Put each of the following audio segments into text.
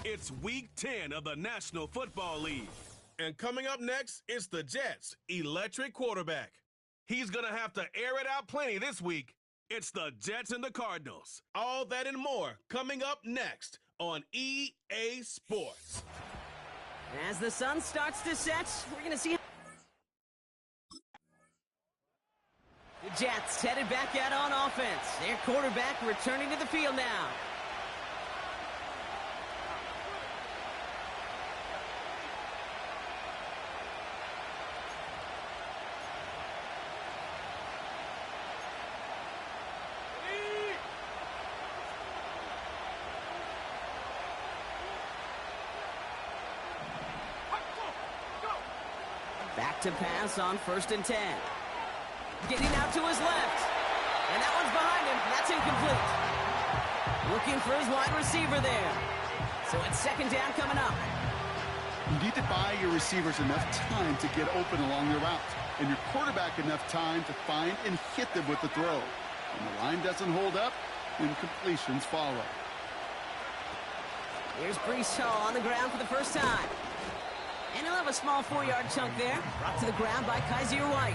It's Week 10 of the National Football League. And coming up next, it's the Jets' electric quarterback. He's going to have to air it out plenty this week. It's the Jets and the Cardinals. All that and more coming up next on EA Sports. As the sun starts to set, we're going to see the Jets headed back out on offense. Their quarterback returning to the field now. Back to pass on 1st and 10. Getting out to his left. And that one's behind him. That's incomplete. Looking for his wide receiver there. So it's 2nd down coming up. You need to buy your receivers enough time to get open along their route. And your quarterback enough time to find and hit them with the throw. When the line doesn't hold up, incompletions follow. Here's Brees Hall on the ground for the first time. And he'll have a small 4-yard chunk there. Brought to the ground by Kaiser White.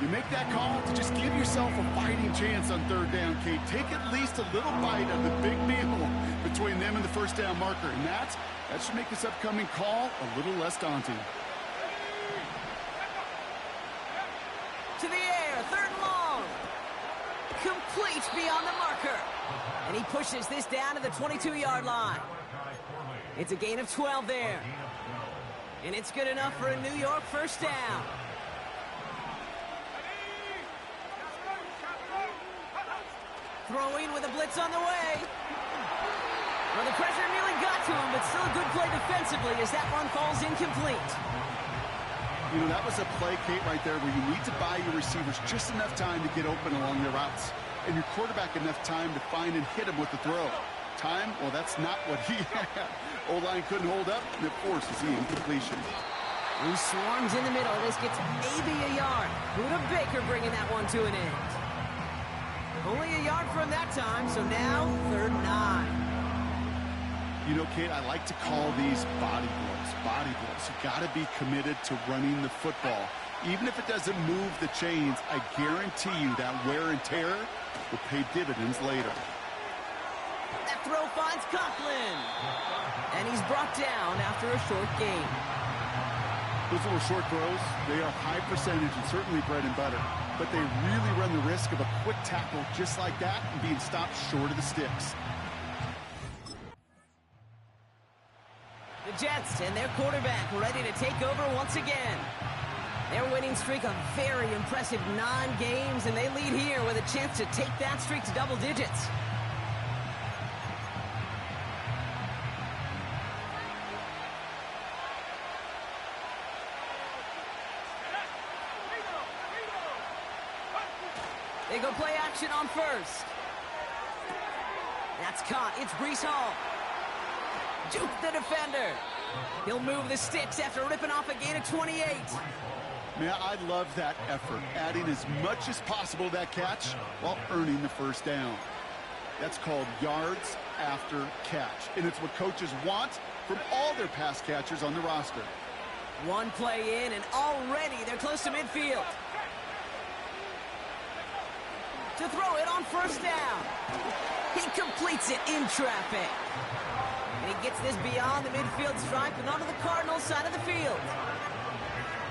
You make that call to just give yourself a fighting chance on 3rd down, Kate. Take at least a little bite of the big meal between them and the 1st down marker. And that should make this upcoming call a little less daunting. To the air, 3rd and long. Complete beyond the marker. And he pushes this down to the 22-yard line. It's a gain of 12 there. And it's good enough for a New York 1st down. Throwing with a blitz on the way. Well, the pressure nearly got to him, but still a good play defensively as that one falls incomplete. You know, that was a play, Kate, right there where you need to buy your receivers just enough time to get open along their routes. And your quarterback enough time to find and hit him with the throw. Time? Well, that's not what he had. O-line couldn't hold up, and it forces the incompletion. He swarms in the middle. This gets maybe a yard. Buda Baker bringing that one to an end. Only a yard from that time, so now 3rd and 9. You know, Kate, I like to call these body blows. Body blows. You got to be committed to running the football. Even if it doesn't move the chains, I guarantee you that wear and tear will pay dividends later. That throw finds Conklin. And he's brought down after a short gain. Those little short throws, they are high percentage and certainly bread and butter. But they really run the risk of a quick tackle just like that and being stopped short of the sticks. The Jets and their quarterback ready to take over once again. Their winning streak a very impressive 9 games, and they lead here with a chance to take that streak to double digits. They go play action on 1st. That's caught. It's Brees Hall. Juke the defender. He'll move the sticks after ripping off a gain of 28. Man, I love that effort, adding as much as possible to that catch while earning the 1st down. That's called yards after catch, and it's what coaches want from all their pass catchers on the roster. One play in, and already they're close to midfield. To throw it on 1st down. He completes it in traffic. And he gets this beyond the midfield stripe and onto the Cardinals side of the field.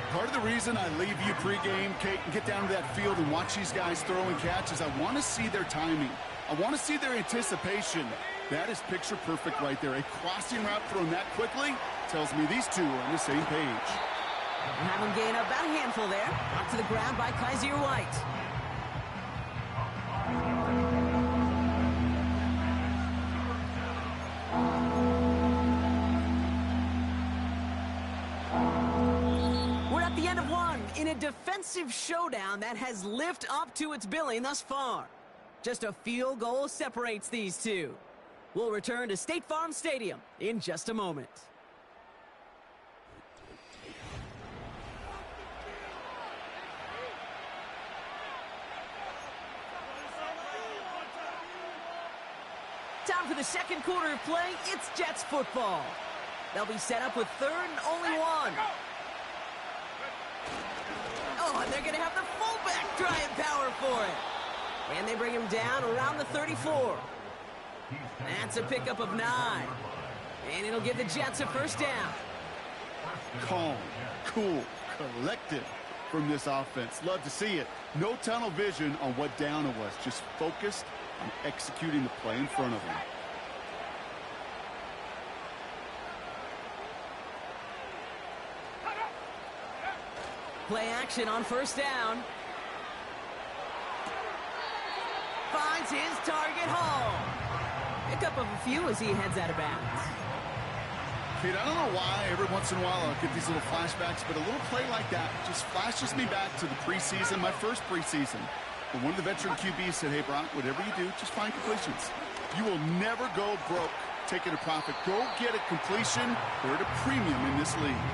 Part of the reason I leave you pregame, Kate, and get down to that field and watch these guys throw and catch is I want to see their timing. I want to see their anticipation. That is picture perfect right there. A crossing route thrown that quickly tells me these two are on the same page. And have him gain about a handful there. Knocked to the ground by Kaiser White. We're at the end of one in a defensive showdown that has lived up to its billing thus far. Just a field goal separates these two. We'll return to State Farm Stadium in just a moment. time for the second quarter of play. It's Jets football. They'll be set up with third and only one. Oh, and they're going to have the fullback trying power for it. And they bring him down around the 34. That's a pickup of 9. And it'll give the Jets a first down. Calm, cool, collected from this offense. Love to see it. No tunnel vision on what down it was. Just focused on executing the play in front of them. Play action on first down. Finds his target, Hall. Pickup of a few as he heads out of bounds. Kate, I don't know why every once in a while I'll get these little flashbacks, but a little play like that just flashes me back to the preseason, my first preseason. When one of the veteran QBs said, hey, Brock, whatever you do, just find completions. You will never go broke taking a profit. Go get a completion. They're at a premium in this league.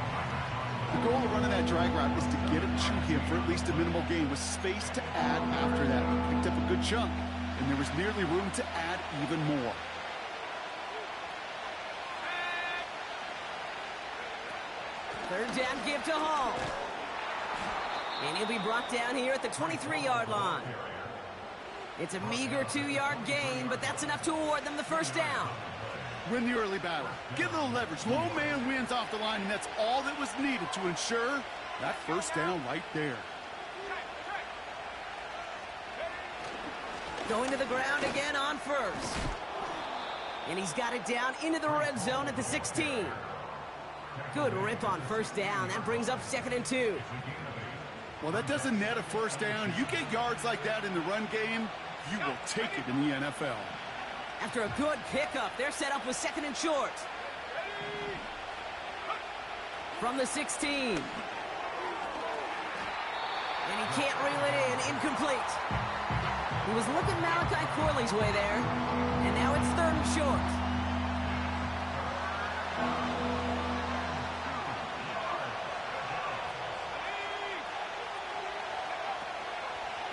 The goal of running that drag route is to get it to him for at least a minimal gain with space to add after that. He picked up a good chunk, and there was nearly room to add even more. Third down give to Hall. And he'll be brought down here at the 23-yard line. It's a meager 2-yard gain, but that's enough to award them the first down. Win the early battle. Get a little leverage. Low man wins off the line, and that's all that was needed to ensure that first down right there. Going to the ground again on first. And he's got it down into the red zone at the 16. Good rip on first down. That brings up 2nd and 2. Well, that doesn't net a first down. You get yards like that in the run game, you will take it in the NFL. After a good pickup, they're set up with 2nd and short. From the 16. And he can't reel it in. Incomplete. He was looking Malachi Corley's way there. And now it's 3rd and short.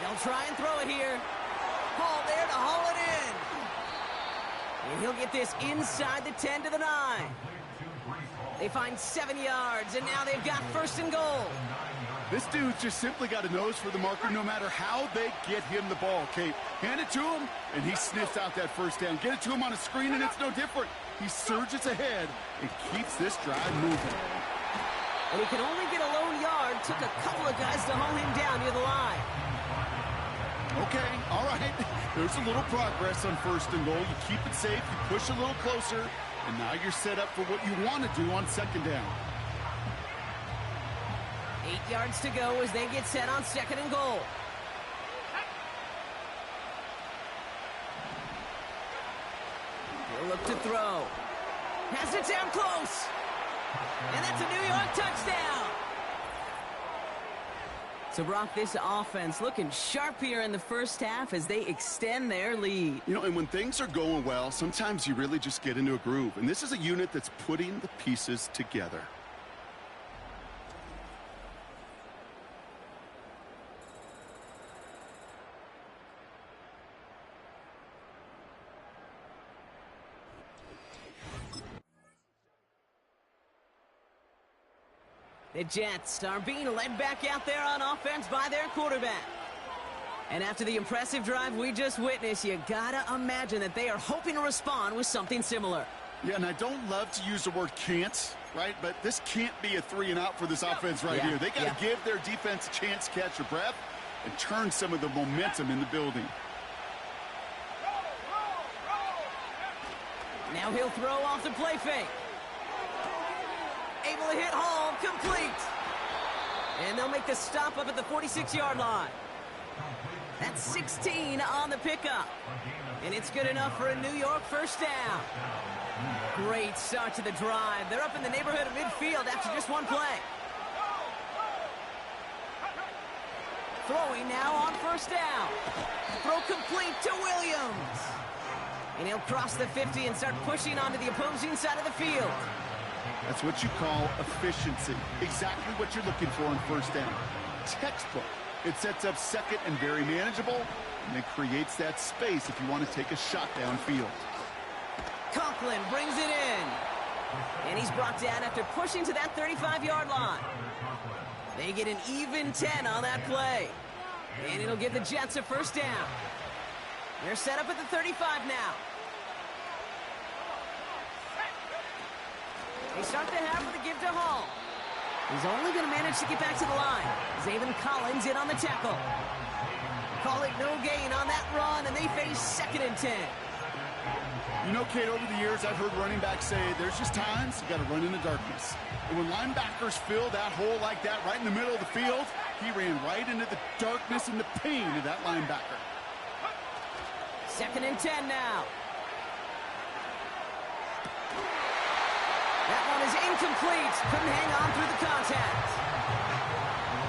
They'll try and throw it here. Hall there to haul it in. And he'll get this inside the 10 to the 9. They find 7 yards, and now they've got 1st and goal. This dude's just simply got a nose for the marker no matter how they get him the ball, Kate. Hand it to him, and he sniffs out that first down. Get it to him on a screen, and it's no different. He surges ahead and keeps this drive moving. And he can only get a lone yard. Took a couple of guys to haul him down near the line. Okay, all right. There's a little progress on 1st and goal. You keep it safe, you push a little closer, and now you're set up for what you want to do on 2nd down. 8 yards to go as they get set on 2nd and goal. He'll look to throw. Has it down close. And that's a New York touchdown. So, Brock, this offense looking sharp here in the first half as they extend their lead. You know, and when things are going well, sometimes you really just get into a groove. And this is a unit that's putting the pieces together. The Jets are being led back out there on offense by their quarterback. And after the impressive drive we just witnessed, you gotta imagine that they are hoping to respond with something similar. Yeah, and I don't love to use the word can't, right? But this can't be a 3 and out for this offense right here. They got to give their defense a chance to catch their breath and turn some of the momentum in the building. Now he'll throw off the play fake. Able to hit Hall, complete. And they'll make the stop up at the 46-yard line. That's 16 on the pickup. And it's good enough for a New York first down. Great start to the drive. They're up in the neighborhood of midfield after just one play. Throwing now on first down. Throw complete to Williams. And he'll cross the 50 and start pushing onto the opposing side of the field. That's what you call efficiency. Exactly what you're looking for on first down. Textbook. It sets up 2nd and very manageable, and it creates that space if you want to take a shot downfield. Conklin brings it in. And he's brought down after pushing to that 35-yard line. They get an even 10 on that play. And it'll give the Jets a first down. They're set up at the 35 now. They start the half with a give to Hall. He's only going to manage to get back to the line. Zayvon Collins in on the tackle. Call it no gain on that run, and they face 2nd and 10. You know, Kate, over the years, I've heard running backs say there's just times you got to run in the darkness. And when linebackers fill that hole like that right in the middle of the field, he ran right into the darkness and the pain of that linebacker. 2nd and 10 now. That one is incomplete. Couldn't hang on through the contact.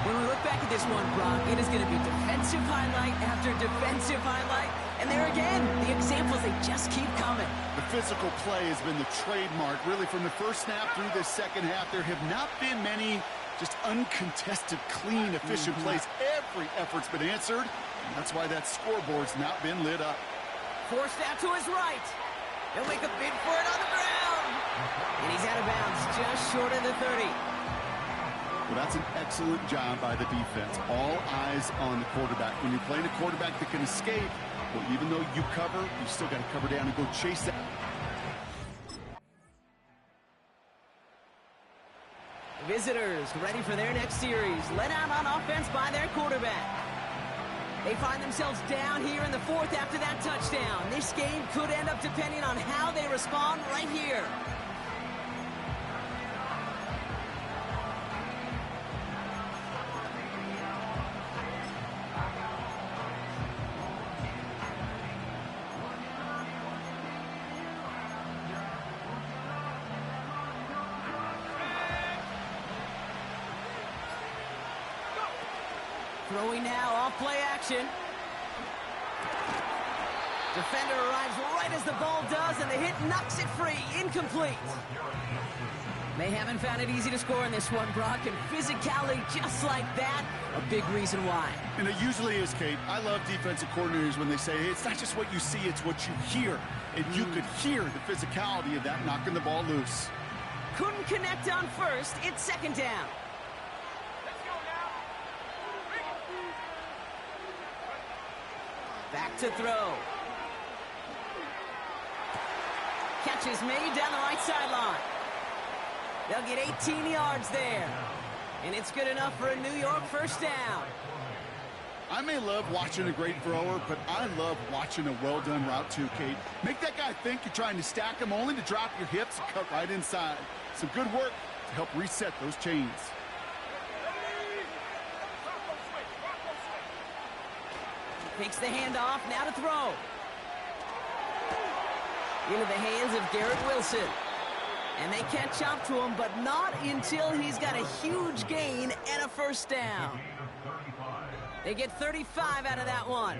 When we look back at this one, Brock, it is going to be defensive highlight after defensive highlight. And there again, the examples, they just keep coming. The physical play has been the trademark. Really, from the first snap through this second half, there have not been many just uncontested, clean, efficient plays. Every effort's been answered, and that's why that scoreboard's not been lit up. Forced out to his right. He'll make a bid for it on the ground. And he's out of bounds, just short of the 30. Well, that's an excellent job by the defense. All eyes on the quarterback. When you're playing a quarterback that can escape, well, even though you cover, you still got to cover down and go chase that. Visitors ready for their next series. Led out on offense by their quarterback. They find themselves down here in the 4th after that touchdown. This game could end up depending on how they respond right here. Throwing now, off play action. Defender arrives right as the ball does, and the hit knocks it free. Incomplete. They haven't found it easy to score in this one, Brock, and physicality just like that, a big reason why. And it usually is, Kate. I love defensive coordinators when they say, hey, it's not just what you see, it's what you hear. And you could hear the physicality of that knocking the ball loose. Couldn't connect on first. It's 2nd down. Back to throw. Catch is made down the right sideline. They'll get 18 yards there. And it's good enough for a New York first down. I may love watching a great thrower, but I love watching a well-done route too, Kate. Make that guy think you're trying to stack him only to drop your hips and cut right inside. Some good work to help reset those chains. Takes the handoff, now to throw. Into the hands of Garrett Wilson. And they catch up to him, but not until he's got a huge gain and a first down. They get 35 out of that one.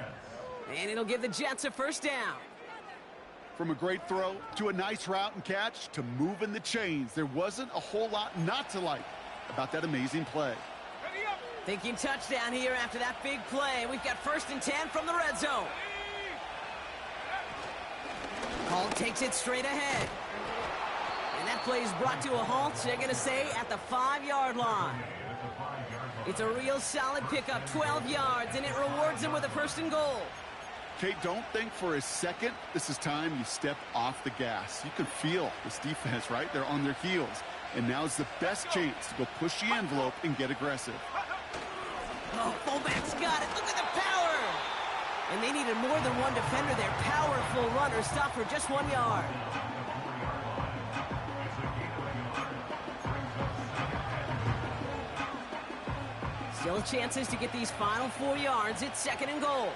And it'll give the Jets a first down. From a great throw to a nice route and catch to moving the chains, there wasn't a whole lot not to like about that amazing play. Thinking touchdown here after that big play. We've got 1st and 10 from the red zone. Hall takes it straight ahead. And that play is brought to a halt, they're going to say, at the 5-yard line. It's a real solid pickup, 12 yards, and it rewards them with a 1st and goal. Kate, don't think for a second this is time you step off the gas. You can feel this defense, right? They're on their heels. And now's the best chance to go push the envelope and get aggressive. Oh, fullback's got it. Look at the power. And they needed more than one defender. Their powerful runner stopped for just 1 yard. Still chances to get these final 4 yards. It's 2nd and goal.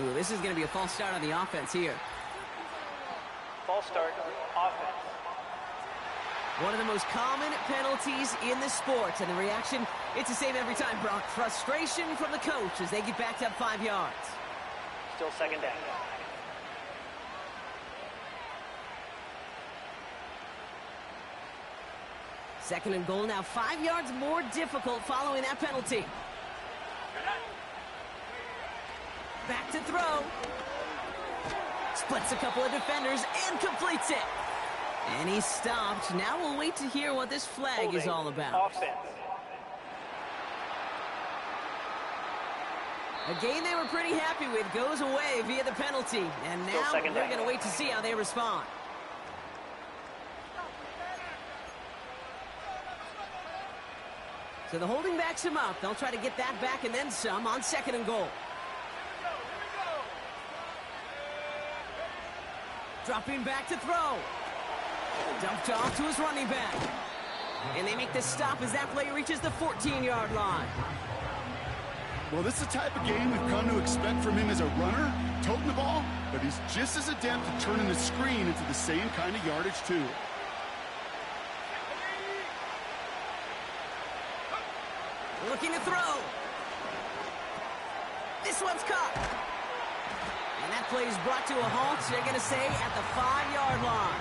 Ooh, this is going to be a false start on the offense here. False start, offense. One of the most common penalties in the sport, and the reaction, it's the same every time, Brock. Frustration from the coach as they get backed up 5 yards. Still 2nd down. Second and goal now, 5 yards more difficult following that penalty. Back to throw. Splits a couple of defenders and completes it. And he's stopped. Now we'll wait to hear what this flag is all about. Offense. A game they were pretty happy with goes away via the penalty. And now they're going to wait to see how they respond. So the holding backs him up. They'll try to get that back and then some on 2nd and goal. Dropping back to throw. Dumped off to his running back. And they make the stop as that play reaches the 14-yard line. Well, this is the type of game we've come to expect from him as a runner, toting the ball, but he's just as adept at turning the screen into the same kind of yardage, too. Looking to throw. This one's caught. And that play is brought to a halt, they're going to say, at the 5-yard line.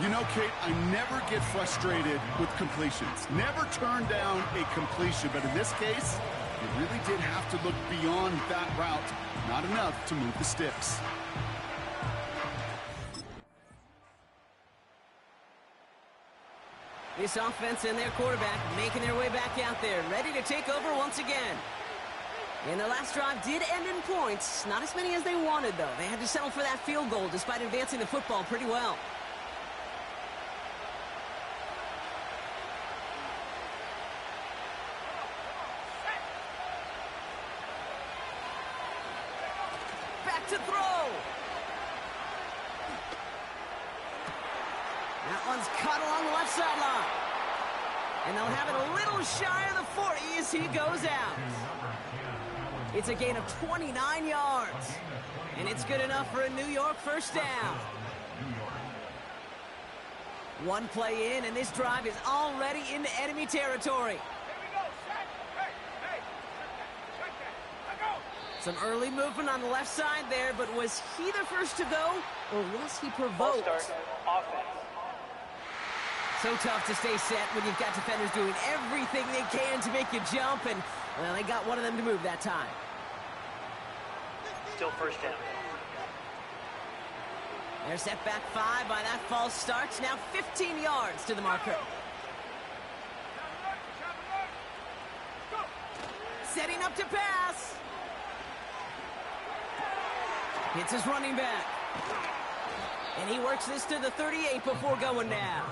You know, Kate, I never get frustrated with completions. Never turn down a completion, but in this case, you really did have to look beyond that route. Not enough to move the sticks. This offense and their quarterback making their way back out there, ready to take over once again. And their last drive did end in points. Not as many as they wanted, though. They had to settle for that field goal despite advancing the football pretty well. Back to throw. That one's caught along the left sideline. And they'll have it a little shy of the 40 as he goes out. It's a gain of 29 yards. And it's good enough for a New York first down. One play in, and this drive is already into enemy territory. Some early movement on the left side there, but was he the first to go, or was he provoked? Offense. So tough to stay set when you've got defenders doing everything they can to make you jump, and, well, they got one of them to move that time. Still first down. They're set back 5 by that false start. Now 15 yards to the marker. Setting up to pass. Hits his running back. And he works this to the 38 before going down.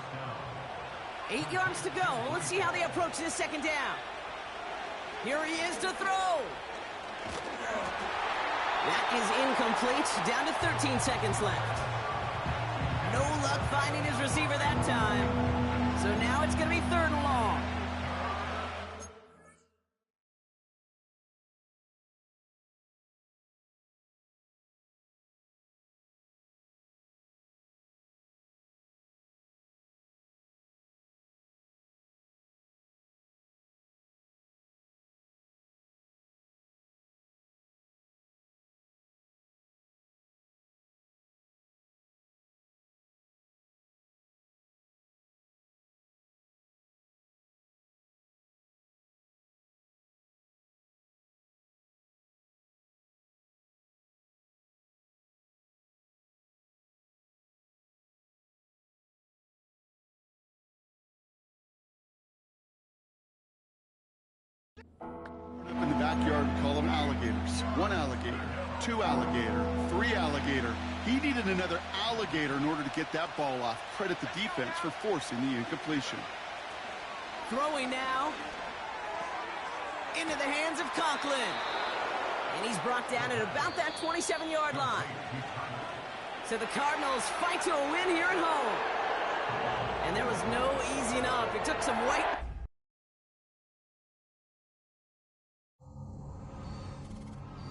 8 yards to go. Let's see how they approach this second down. Here he is to throw. That is incomplete. Down to 13 seconds left. No luck finding his receiver that time. So now it's going to be 3rd and long. Up in the backyard, we call them alligators. 1 alligator, 2 alligator, 3 alligator. He needed another alligator in order to get that ball off. Credit the defense for forcing the incompletion. Throwing now. Into the hands of Conklin. And he's brought down at about that 27-yard line. So the Cardinals fight to a win here at home. And there was no easing up. It took some white